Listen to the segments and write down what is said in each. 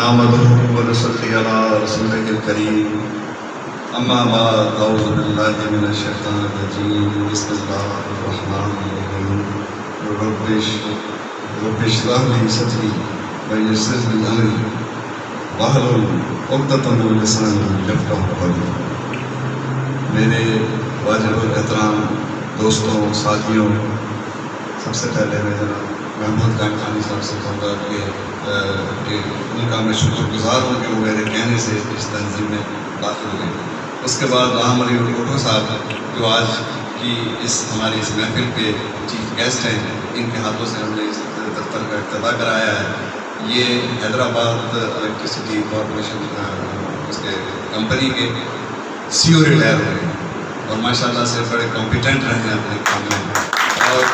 نحمده ونصلي على رسوله الكريم اما بعد اعوذ بالله من الشيطان الرجيم بسم الله الرحمن الرحيم رب اشرح لي صدري ويسر لي امري واحلل عقدة من لساني يفقهوا قولي. میرے واجب الاحترام دوستوں ساتھیوں، سب سے پہلے میں جناب محمود خانی صاحب سے کہوں گا کہ ان کا میں شکر گزار ہوں کہ وہ میرے کہنے سے اس تنظیم میں داخل ہوئے. اس کے بعد راہم علی اوٹھو صاحب جو آج کی ہماری اس محفل کے چیف گیسٹ ہیں، ان کے ہاتھوں سے ہم نے اس دفتر کا افتتاح کرایا ہے. یہ حیدرآباد الیکٹریسٹی کارپوریشن اس کے کمپنی کے سی او ریٹائر ہوئے ہیں اور ماشاء اللہ سے بڑے کمپیٹنٹ رہے ہیں اپنے کام میں، اور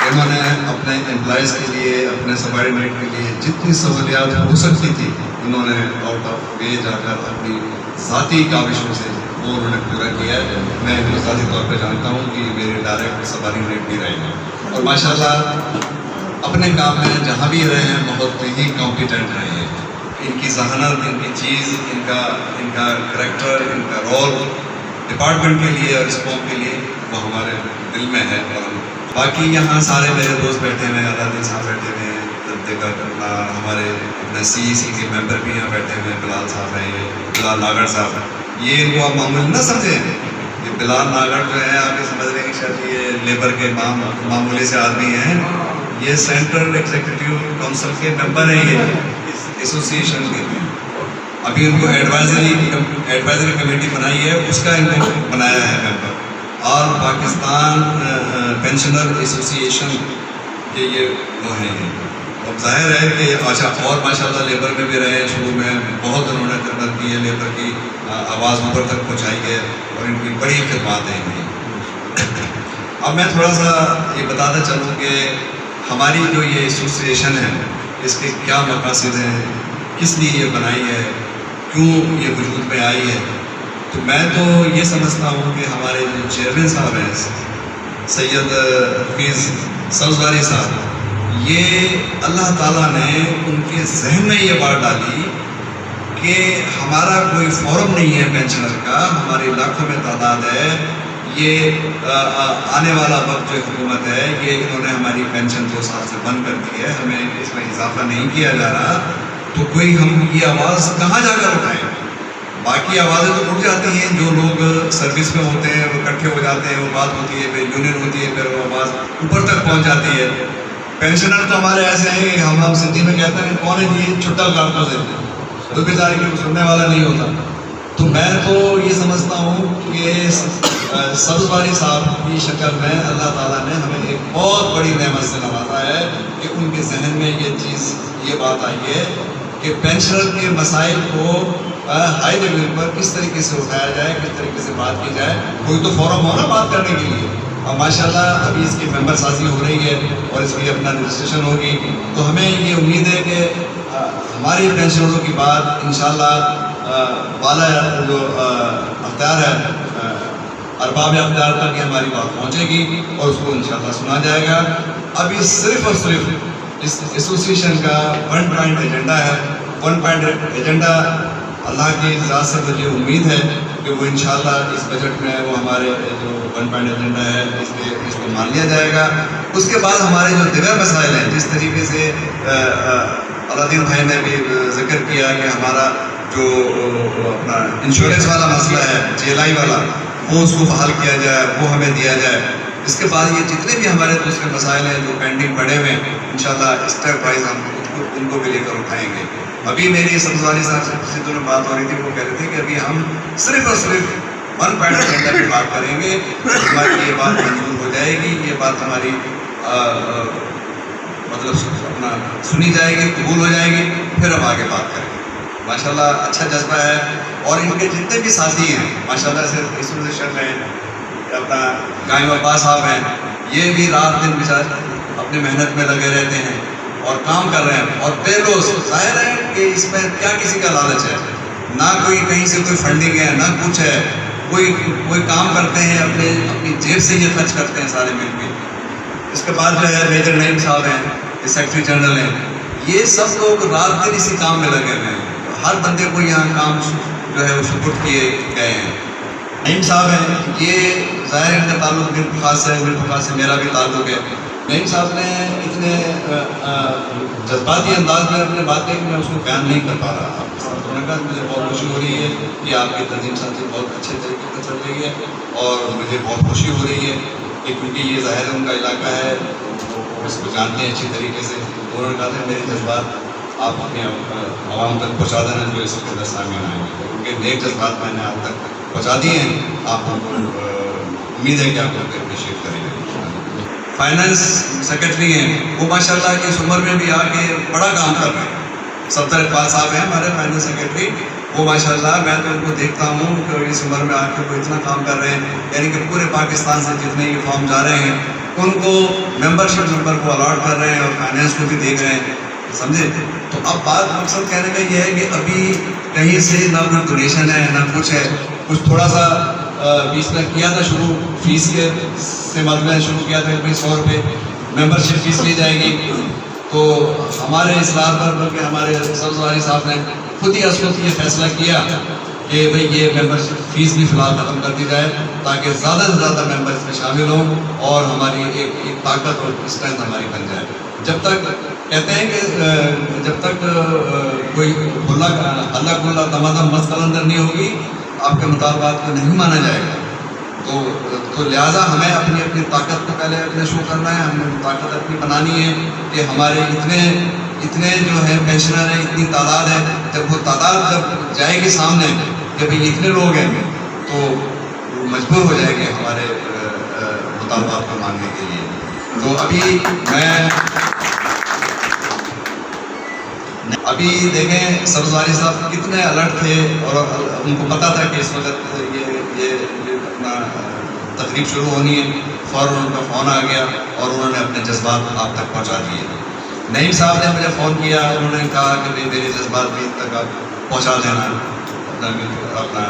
انہوں نے اپنے امپلائیز کے لیے، اپنے سبارڈینیٹ کے لیے جتنی سہولیات ہو سکتی تھی انہوں نے آؤٹ آف وے جا کر اپنی ذاتی کاوشوں سے وہ انہوں نے پورا کیا ہے. میں ان کو ذاتی طور پہ جانتا ہوں کہ میرے ڈائریکٹ سبارڈینیٹ بھی رہے ہیں اور ماشاء اللہ اپنے کام میں جہاں بھی رہے ہیں بہت ہی کمپیٹنٹ رہے ہیں. ان کی ذہانت، ان کی چیز، ان کا کریکٹر، ان کا رول ڈپارٹمنٹ کے لیے اور اس قوم کے لیے وہ ہمارے دل میں ہے. اور باقی یہاں سارے میرے دوست بیٹھے ہوئے ہیں، علاء الدین صاحب بیٹھے ہوئے ہیں، ہمارے اپنے سی ای سی کے ممبر بھی یہاں بیٹھے ہوئے ہیں، بلال صاحب ہیں، یہ بلال ناگڑ صاحب ہیں. یہ ان کو آپ معمولی نہ سمجھیں، یہ بلال ناگڑ جو ہے آپ یہ سمجھ رہے ہیں کہ شاید یہ لیبر کے معمولی سے آدمی ہیں. یہ سینٹرل ایگزیکٹو کونسل کے ممبر ہیں، یہ ایسوسیشن کے. ابھی ان کو ایڈوائزری کمیٹی بنائی ہے، اس کا ان کو بنایا ہے ممبر. اور پاکستان پینشنر ایسوسیشن کے یہ وہ ہیں. اب ظاہر ہے کہ اچھا اور ماشاء اللہ لیبر میں بھی رہے، شروع میں بہت انہوں نے خدمت کی ہے، لیبر کی آواز اوپر تک پہنچائی ہے اور ان کی بڑی خدمات ہیں. اب میں تھوڑا سا یہ بتاتا چلوں کہ ہماری جو یہ ایسوسیشن ہے اس کے کیا مقاصد ہیں، کس لیے یہ بنائی ہے، کیوں یہ وجود میں آئی ہے. تو میں تو یہ سمجھتا ہوں کہ ہمارے جو چیئرمین صاحب ہیں سید حفیظ سبزواری صاحب، یہ اللہ تعالیٰ نے ان کے ذہن میں یہ بات ڈالی کہ ہمارا کوئی فورم نہیں ہے پینشنر کا، ہماری لاکھوں میں تعداد ہے. یہ آنے والا وقت جو حکومت ہے یہ انہوں نے ہماری پینشن 2 سال سے بند کر دی ہے، ہمیں اس میں اضافہ نہیں کیا جا رہا. تو کوئی ہم یہ آواز کہاں جا کر اٹھائیں؟ باقی آوازیں تو اٹھ جاتی ہیں، جو لوگ سروس میں ہوتے ہیں وہ اکٹھے ہو جاتے ہیں، وہ بات ہوتی ہے، پھر یونین ہوتی ہے، پھر وہ آواز اوپر تک پہنچ جاتی ہے. پینشنر تو ہمارے ایسے ہیں کہ ہم سندھی میں کہتے ہیں کون ہے جی چھٹا کاٹنا سے کوئی بیچارے کی سننے والا نہیں ہوتا. تو میں تو یہ سمجھتا ہوں کہ سبزواری صاحب کی شکل میں اللہ تعالیٰ نے ہمیں ایک بہت بڑی نعمت سے نوازا ہے کہ ان کے ذہن میں یہ چیز، یہ بات آئی ہے کہ پینشنر کے مسائل کو ہائی لیول پر کس طریقے سے اٹھایا جائے، کس طریقے سے بات کی جائے. کوئی تو فورم ہو نا بات کرنے کے لیے. اور ماشاءاللہ ابھی اس کی ممبر سازی ہو رہی ہے اور اس کی اپنا رجسٹریشن ہوگی. تو ہمیں یہ امید ہے کہ ہماری پینشنروں کی بات انشاءاللہ بالا جو اختیار ہے، ارباب اختیار تک ہماری بات پہنچے گی اور اس کو انشاءاللہ سنا جائے گا. ابھی صرف اور صرف اس ایسوسیشن کا 1 پوائنٹ ایجنڈا ہے. 1 پوائنٹ ایجنڈا اللہ کی ذات سے مجھے امید ہے کہ وہ انشاءاللہ اس بجٹ میں وہ ہمارے جو 1 پوائنٹ ایجنڈا ہے اس کو مان لیا جائے گا. اس کے بعد ہمارے جو دیگر مسائل ہیں، جس طریقے سے علاءالدین بھائی نے بھی ذکر کیا کہ ہمارا جو اپنا انشورنس والا مسئلہ ہے، GLI والا، وہ اس کو بحال کیا جائے، وہ ہمیں دیا جائے. اس کے بعد یہ جتنے بھی ہمارے دوسرے مسائل ہیں جو پینڈنگ پڑے ہوئے ہیں انشاءاللہ اسٹیپ وائز ہم ان کو بھی لے کر اٹھائیں گے. ابھی میری سبزواری صاحب سے کسی دنوں بات ہو رہی تھی، وہ کہہ رہے تھے کہ ابھی ہم صرف اور صرف 1 پوائنٹ ایجنڈا کی بات کریں گے، ہماری یہ بات منظور ہو جائے گی، یہ بات ہماری مطلب اپنا سنی جائے گی، قبول ہو جائے گی، پھر ہم آگے بات کریں گے. ماشاءاللہ اچھا جذبہ ہے. اور ان کے جتنے بھی ساتھی ہیں ماشاءاللہ سے ایسوسیشن میں اپنا قائم عباس صاحب ہیں، یہ بھی رات دن بیچارے اپنی محنت میں لگے رہتے ہیں اور کام کر رہے ہیں. اور بے لوس ظاہر ہے کہ اس میں کیا کسی کا لالچ ہے، نہ کوئی کہیں سے کوئی فنڈنگ ہے، نہ کچھ ہے. کوئی کام کرتے ہیں اپنی جیب سے یہ خرچ کرتے ہیں سارے مل کے. اس کے بعد جو ہے میجر نعیم صاحب ہیں، یہ سیکرٹری جنرل ہیں. یہ سب لوگ رات دن اسی کام میں لگے ہوئے ہیں. ہر بندے کو یہاں کام جو ہے وہ سپورٹ کیے گئے ہیں. نعیم صاحب ہیں، یہ ظاہر ہے ان کا تعلق میر خاص سے، میر خاص سے میرا بھی تعلق ہے. نعیم صاحب نے اتنے جذباتی انداز میں اپنے باتیں کہ میں اس کو بیان نہیں کر پا رہا. انہوں نے کہا مجھے بہت خوشی ہو رہی ہے کہ آپ کی تنظیم سازی بہت اچھے طریقے سے چل رہی ہے اور مجھے بہت خوشی ہو رہی ہے کہ کیونکہ یہ ظاہر ہے ان کا علاقہ ہے، وہ اس کو جانتے ہیں اچھی طریقے سے. انہوں نے کہا تھا میرے جذبات آپ اپنے عوام تک پہنچا دینا جو اس کے اندر سامنے آئیں گے، کیونکہ نیک جذبات میں نے آپ تک پہنچا دیے ہیں. آپ امید ہے کہ آپ لوگ اپریشیٹ کریں گے. فائنانس سیکرٹری ہیں، وہ ماشاء اللہ کی اس عمر میں بھی آ کے بڑا کام کر رہے ہیں. 70 اقبال صاحب ہیں ہمارے فائنانس سیکرٹری، وہ ماشاء اللہ میں تو ان کو دیکھتا ہوں کہ اس عمر میں آ کے وہ اتنا کام کر رہے ہیں. یعنی کہ پورے پاکستان سے جتنے یہ فارم جا رہے ہیں ان کو ممبر شپ نمبر کو الاٹ کر رہے ہیں اور فائنانس کو بھی دیکھ رہے ہیں، سمجھے. تو اب بات مقصد کہنے کا یہ ہے کہ ابھی کہیں سے نہ کوئی ڈونیشن ہے نہ کچھ ہے. کچھ تھوڑا سا بیچ میں کیا تھا شروع، فیس کے سے مطلب شروع کیا تھا کہ 100 روپے ممبر شپ فیس لی جائے گی. تو ہمارے اصلاح پر بلکہ ہمارے سبزواری صاحب نے خود ہی اس وقت یہ فیصلہ کیا کہ بھئی یہ ممبر شپ فیس بھی فی الحال ختم کر دی جائے تاکہ زیادہ سے زیادہ ممبرس میں شامل ہوں اور ہماری ایک طاقت اور اسٹرینتھ ہماری بن جائے. جب تک کہتے ہیں کہ جب تک کوئی اللہ کو تمادم مست قلندر نہیں ہوگی آپ کے مطالبات کو نہیں مانا جائے گا. تو لہٰذا ہمیں اپنی طاقت کو پہلے اپنے شو کرنا ہے، ہمیں طاقت اپنی بنانی ہے کہ ہمارے اتنے جو ہے پینشنر ہیں، اتنی تعداد ہے. جب وہ تعداد جب جائے گی سامنے کہ بھئی اتنے لوگ ہیں تو مجبور ہو جائے گے ہمارے مطالبات کو ماننے کے لیے. تو ابھی دیکھیں سبزواری صاحب کتنے الرٹ تھے اور ان کو پتہ تھا کہ اس وقت یہ اپنا تقریب شروع ہونی ہے. فوراً ان کا فون آ گیا اور انہوں نے اپنے جذبات آپ تک پہنچا دیے. نعیم صاحب نے مجھے فون کیا، انہوں نے کہا کہ بھئی میرے جذبات بھی تک آپ پہنچا دینا اپنا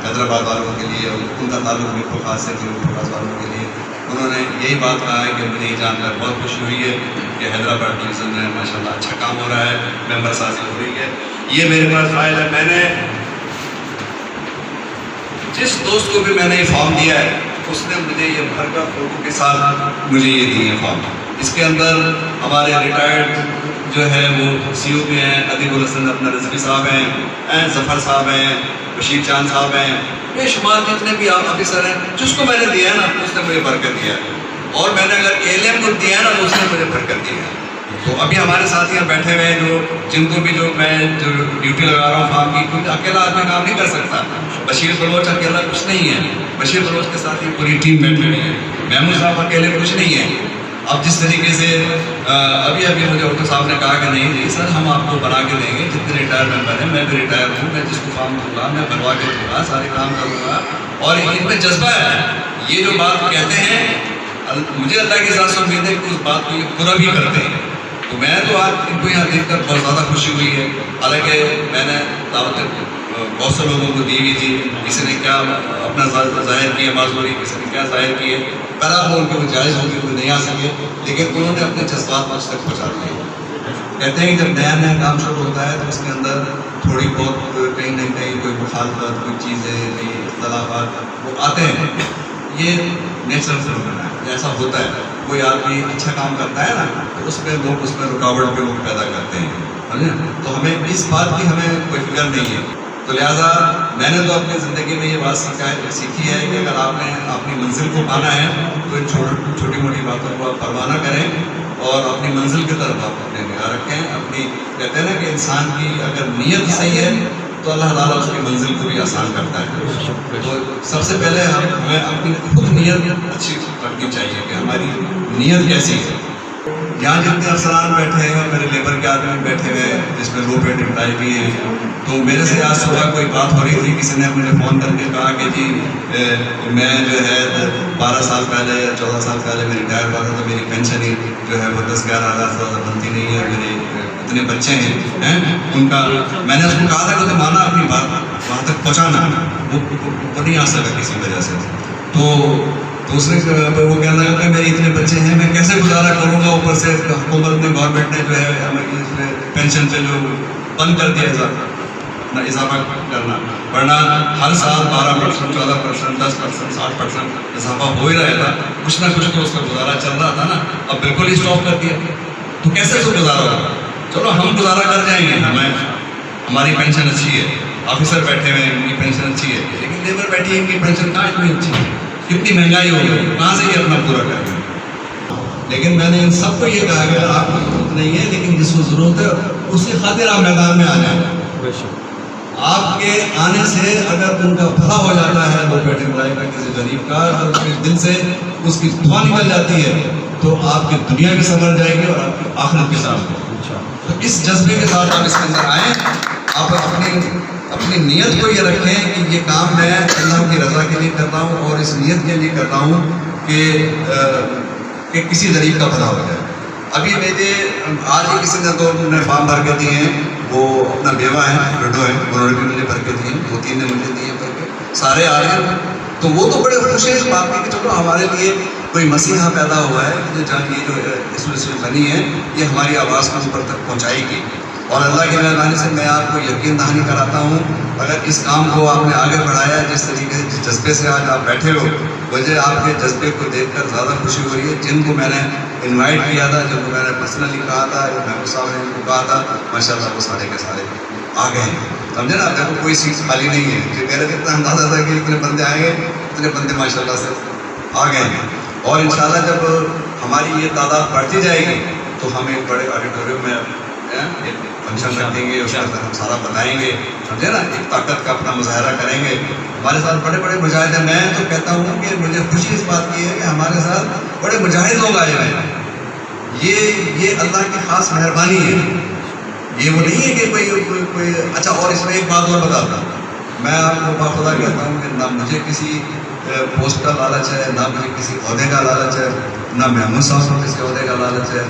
حیدرآباد والوں کے لیے. ان کا تعلق میر خاص سے تھی، میر خاص والوں کے لیے انہوں نے یہی بات کہا ہے کہ مجھے یہ جان کر بہت خوشی ہوئی ہے کہ حیدرآباد ڈویژن میں ماشاء اللہ اچھا کام ہو رہا ہے، ممبر سازی ہو رہی ہے. یہ میرے پاس فائل ہے. میں نے جس دوست کو بھی میں نے یہ فارم دیا ہے اس نے مجھے یہ بھر کا فوٹو کے ساتھ مجھے یہ دی ہے فارم. اس کے اندر ہمارے ریٹائرڈ جو ہے وہ سی او پی ہیں، ادیب الحسن اپنا رضوی صاحب ہیں، ظفر صاحب ہیں، بشیر چاند صاحب ہیں، بے شمار جتنے بھی آفیسر ہیں. جس کو میں نے دیا ہے نا اس نے مجھے بھر کر دیا ہے، اور میں نے اگر اے ایل ایم کو دیا ہے نا تو اس نے مجھے بھر کر دیا ہے. تو ابھی ہمارے ساتھ یہاں بیٹھے ہوئے ہیں جن کو بھی میں ڈیوٹی لگا رہا ہوں فارم کی، کیونکہ اکیلا آدمی کام نہیں کر سکتا. بشیر بلوچ اکیلا کچھ نہیں ہے، بشیر بلوچ کے ساتھ یہ پوری ٹیم بیٹھی ہوئی ہے. محمود صاحب اکیلے کچھ نہیں ہے. اب جس طریقے سے ابھی مجھے ڈاکٹر صاحب نے کہا کہ نہیں جی سر ہم آپ کو بنا کے دیں گے، جتنے ریٹائر ممبر ہیں، میں بھی ریٹائر ہوں، میں جس کو فارم دوں گا میں بنوا کے دوں گا، سارے کام کروں گا. اور ان میں جذبہ ہے. یہ جو بات کہتے ہیں مجھے اللہ کی ذات سے امید ہے کہ اس بات کو یہ پورا بھی کرتے ہیں. تو میں تو آج ان کو یہاں دیکھ کر بہت زیادہ خوشی ہوئی ہے. حالانکہ میں نے دعوت بہت سے لوگوں کو دی ہوئی تھی، کسی نے کیا اپنا ظاہر کیا معذوری، کسی نے کیا ظاہر کیے، بہرحال وہ ان کے وہ جائز ہوگی، کوئی نہیں آ سکے، لیکن انہوں نے اپنے جذبات مجھ تک پہنچا دیے. کہتے ہیں کہ جب نیا کام شروع ہوتا ہے تو اس کے اندر تھوڑی بہت کہیں نہ کہیں کوئی مخالفت، کوئی چیزیں، کوئی اختلافات وہ آتے ہیں. یہ نیچرل فنامنا ہے، ایسا ہوتا ہے. کوئی آدمی اچھا کام کرتا ہے نا تو اس میں لوگ اس میں رکاوٹ بھی لوگ پیدا کرتے ہیں. تو ہمیں اس بات کی ہمیں کوئی فکر نہیں ہے. تو لہٰذا میں نے تو اپنی زندگی میں یہ بات سیکھی ہے کہ اگر آپ نے اپنی منزل کو پانا ہے تو ان چھوٹی موٹی باتوں کو آپ پرواہ نہ کریں اور اپنی منزل کی طرف آپ اپنے نگاہ رکھیں. اپنی کہتے ہیں نا کہ انسان کی اگر نیت صحیح ہے تو اللہ تعالیٰ اس کی منزل کو بھی آسان کرتا ہے. تو سب سے پہلے ہمیں اپنی خود نیت اچھی رکھنی چاہیے کہ ہماری نیت کیسی ہے. یہاں جتنے افسران بیٹھے ہیں اور میرے لیبر کے آدمی بیٹھے ہوئے ہیں جس میں لو پیڈ امپلائی بھی ہیں، تو میرے سے آج صبح کوئی بات ہو رہی تھی، کسی نے مجھے فون کر کے کہا کہ جی میں جو ہے 12 سال پہلے 14 سال پہلے میں ریٹائر ہوا تھا تو میری پینشن ہی جو ہے وہ 10-11 ہزار سے زیادہ بنتی نہیں ہے، میرے اتنے بچے ہیں ان کا. میں نے اس کو کہا تھا کہ مانا اپنی بات وہاں تک پہنچانا، وہ نہیں آ سکا کسی وجہ سے. تو دوسرے وہ کہنے لگا کہ میرے اتنے بچے ہیں میں کیسے گزارا کروں گا، اوپر سے حکومت نے گورنمنٹ نے جو ہے ہمیں اس میں پینشن پہ جو بند کر دیا اضافہ کرنا، ورنہ ہر سال 12%، 14%، 10%، 60% اضافہ ہو ہی رہا تھا، کچھ نہ کچھ تو اس کا گزارا چل رہا تھا نا. اب بالکل ہی اسٹاپ کر دیا تو کیسے اس کو گزارا ہوگا؟ چلو ہم گزارا کر جائیں گے، ہماری پینشن اچھی ہے، آفیسر بیٹھے ہوئے ہیں ان کی پینشن اچھی ہے، لیکن لیبر بیٹھی ہے ان کی پینشن کہاں اتنی اچھی ہے؟ کتنی مہنگائی ہو گئی، کہاں سے یہ اپنا پورا کریں گے؟ لیکن میں نے ان سب کو یہ کہا کہ آپ کو ضرورت نہیں ہے، لیکن جس کو ضرورت ہے اس کی خاطر آپ میدان میں آ جائیں. آپ کے آنے سے اگر ان کا بھلا ہو جاتا ہے، دو بیٹے بھائی کا کسی غریب کا، اگر اس کے دل سے اس کی دعا نکل جاتی ہے تو آپ کی دنیا بھی سنور جائے گی اور آپ کی آخرت بھی سنور جائے گی. تو اس جذبے کے ساتھ آپ اس کے اندر آئیں، آپ اپنی نیت کو یہ رکھیں کہ یہ کام میں اللہ کی رضا کے لیے کرتا ہوں اور اس نیت کے لیے کرتا ہوں کہ کسی غریب کا بھلا ہو جائے. ابھی میرے آج ہی کسی نے فارم بھر کے دیے ہیں، وہ اپنا بیوہ ہے، وڈو ہے، انہوں نے بھی مجھے بھر کے دیے، 2-3 نے مجھے دیے بھر کے، سارے آ رہے ہیں. تو وہ تو بڑے خوش ہیں اس بات کی کہ چلو ہمارے لیے کوئی مسیحا پیدا ہوا ہے جہاں یہ جو اس بنی ہے یہ ہماری آواز کو اوپر تک پہنچائے گی. اور اللہ کی مہربانی سے میں آپ کو یقین دہانی کراتا ہوں، اگر اس کام کو آپ نے آگے بڑھایا جس طریقے سے، جس جذبے سے آج آپ بیٹھے ہو، مجھے آپ کے جذبے کو دیکھ کر زیادہ خوشی ہو رہی ہے. جن کو میں نے انوائٹ کیا تھا، جن کو میں نے پرسنلی کہا تھا، محمود صاحب نے ان کو کہا تھا، ماشاء اللہ وہ سارے کے سارے آ گئے ہیں. سمجھے نا، دیکھو کوئی سیٹ خالی نہیں ہے، کہ میرا اتنا اندازہ تھا کہ اتنے بندے آئیں گے، اتنے بندے ماشاء اللہ سے آ گئے ہیں. اور انشاءاللہ جب ہماری یہ تعداد بڑھتی جائے گی تو ہم ایک بڑے آڈیٹوریم میں ایک فنکشن رکھ دیں گے، اس کے اندر ہم سارا بتائیں گے، سمجھے نا، ایک طاقت کا اپنا مظاہرہ کریں گے. ہمارے ساتھ بڑے بڑے مجاہد ہیں. میں تو کہتا ہوں کہ مجھے خوشی اس بات کی ہے کہ ہمارے ساتھ بڑے مجاہد لوگ آئے ہوئے ہیں. یہ اللہ کی خاص مہربانی ہے. یہ وہ نہیں ہے کہ کوئی اچھا. اور اس میں ایک بات اور بتاتا ہوں، میں آپ کو باخدا کہتا ہوں کہ نہ مجھے کسی پوسٹ کا لالچ ہے، نہ مجھے کسی عہدے کا لالچ ہے، نہ محمود صاحب کو کسی عہدے کا لالچ ہے.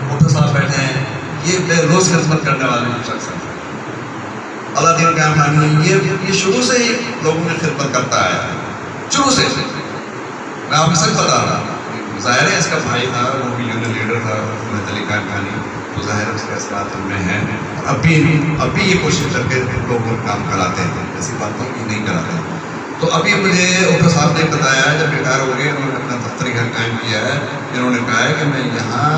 بھٹو صاحب بیٹھے ہیں، یہ بے روز خدمت کرنے والے شخص ہیں. اللہ دین کا امانی یہ شروع سے ہی لوگوں میں خدمت کرتا ہے، شروع سے. میں آپ کو سچ بتا رہا ہوں، ظاہر ہے اس کا بھائی تھا، وہ بھی یونین لیڈر تھا علی کا امانی، تو ظاہر اس کے اثرات ان میں ہیں. اب بھی یہ کوشش کر کے لوگوں کو کام کراتے ہیں، ایسی بات نہیں کہ نہیں کراتے. تو ابھی مجھے اوپر صاحب نے بتایا، جب ریٹائر ہو گئے انہوں نے اپنا دفتری گھر قائم کیا ہے. انہوں نے کہا ہے کہ میں یہاں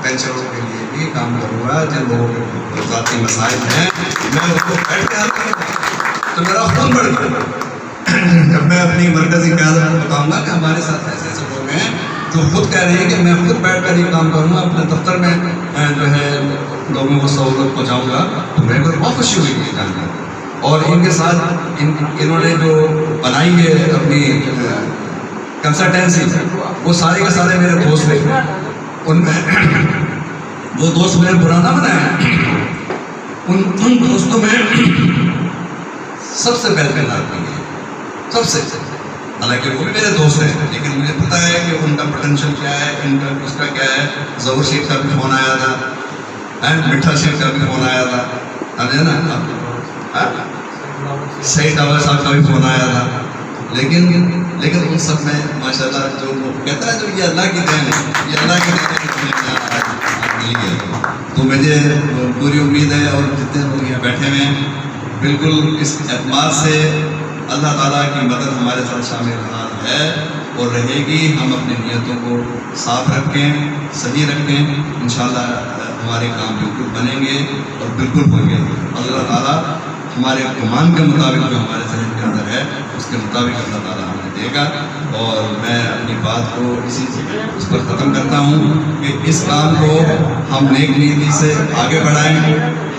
پینشنروں کے لیے بھی کام کروں گا، جن لوگوں کے ذاتی مسائل ہیں میں ان کو بیٹھ کے حل کروں گا. تو میرا خون بڑھ گیا جب میں اپنی مرکزی قیادت کو بتاؤں گا کہ ہمارے ساتھ ایسے ایسے لوگ ہیں جو خود کہہ رہے ہیں کہ میں خود بیٹھ کر یہ کام کروں گا، اپنے دفتر میں جو ہے لوگوں کو سہولت پہنچاؤں گا. تو میرے کو بہت خوشی ہوئی یہ جان کر. اور ان کے ساتھ انہوں نے جو بنائی ہے اپنی کنسلٹینسی، وہ سارے کے سارے میرے دوست تھے. ان میں وہ دوست میرے برا نہ بنائے، ان دوستوں میں سب سے بہترین آدمی ہے، سب سے. حالانکہ وہ بھی میرے دوست ہیں، لیکن مجھے پتا ہے کہ ان کا پوٹینشیل کیا ہے، ان کا اس کا کیا ہے. ظہور شیخ کا بھی فون آیا تھا، مٹھا شیخ کا بھی فون آیا تھا، سمجھے نا، سعید اول صاحب کا بھی فون آیا تھا. لیکن ان سب میں ماشاء اللہ جو کہتا ہے جو یہ اللہ کی دین ہے، یہ اللہ کی دین ہے. تو مجھے پوری امید ہے، اور جتنے لوگ یہاں بیٹھے ہوئے ہیں بالکل اس اعتماد سے اللہ تعالیٰ کی مدد ہمارے ساتھ شامل ہے اور رہے گی. ہم اپنی نیتوں کو صاف رکھیں، صحیح رکھیں، انشاءاللہ ہمارے کام بالکل بنیں گے اور بالکل ہوں گے. اللہ تعالیٰ ہمارے گمان کے مطابق جو ہمارے ذہن کے اندر ہے اس کے مطابق اللہ تعالیٰ ہمیں دے گا. اور میں اپنی بات کو اس پر ختم کرتا ہوں کہ اس کام کو ہم نیک نیتی سے آگے بڑھائیں.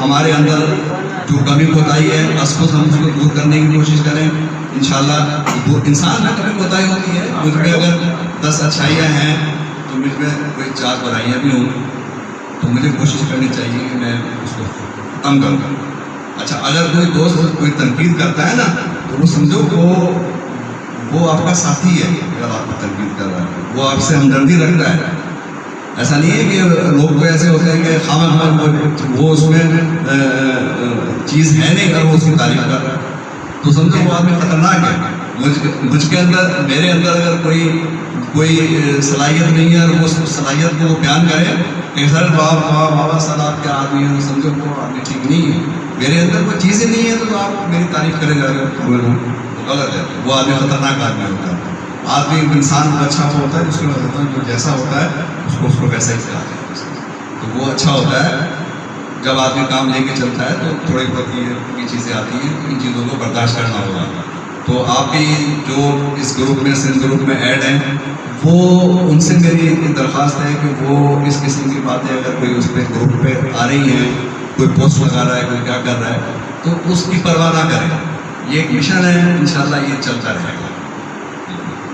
ہمارے اندر جو کمی کوتاہی ہے اس کو ہم اس کو دور کرنے کی کوشش کریں. انشاءاللہ وہ انسان میں کمی کوتاہی ہوتی ہے. مجھ میں اگر 10 اچھائیاں ہیں تو مجھ میں کوئی 4 برائیاں بھی ہوں، تو مجھے کوشش کرنی چاہیے کہ میں اس کو کم کروں. اچھا، اگر کوئی دوست کوئی تنقید کرتا ہے نا تو وہ سمجھو وہ آپ کا ساتھی ہے. اگر آپ کو تنقید کر رہا ہے وہ آپ سے ہمدردی رکھتا ہے. ایسا نہیں ہے کہ لوگ کو ایسے ہوتے ہیں کہ خواہ وہ اس میں چیز ہے نہیں اور وہ اس کی تعریف کر رہا ہے، تو سمجھو وہ آدمی خطرناک ہے. مجھ کے اندر میرے اندر اگر کوئی صلاحیت نہیں ہے اور وہ صلاحیت کو وہ بیان کرے کہ سر بابا صاحب کیا آدمی ہے، سمجھو وہ آدمی ٹھیک نہیں ہے، میرے اندر کوئی چیزیں نہیں ہے تو آپ میری تعریف کرے جا رہے ہو، وہ غلط ہے، وہ آدمی خطرناک آدمی ہوتا ہے۔ آدمی انسان اچھا وہ ہوتا ہے جس کو جو جیسا ہوتا ہے اس کو ویسا ہی چلاتے ہیں، تو وہ اچھا ہوتا ہے جب آدمی کام لے کے چلتا ہے تو تھوڑی بہت یہ چیزیں آتی ہیں، ان چیزوں کو برداشت کرنا ہوگا۔ تو آپ بھی جو اس گروپ میں سندھ گروپ میں ایڈ ہیں وہ ان سے میری درخواست ہے کہ وہ اس قسم کی باتیں اگر کوئی اس پہ گروپ پہ آ رہی ہیں، کوئی پوسٹ لگا رہا ہے، کوئی کیا کر رہا ہے، تو اس کی پرواہ نہ کریں۔ یہ ایک مشن ہے، انشاءاللہ یہ چلتا رہے گا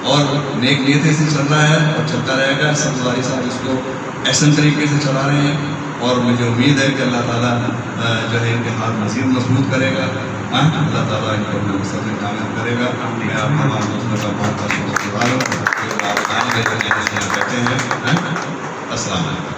اور نیک نیتی سے چل رہا ہے اور چلتا رہے گا۔ سب ساری صاحب اس کو احسن طریقے سے چلا رہے ہیں اور مجھے امید ہے کہ اللہ تعالیٰ جو ہے ان کے ہاتھ مزید مضبوط کرے گا، اللہ تعالیٰ ان کو اپنے مقصد میں کامیاب کرے گا۔ میں آپ تمام دوستوں کا بہت بہت شکریہ گزار ہوں کہ آپ آنے کے لیے بیٹھے ہیں۔ السلام علیکم۔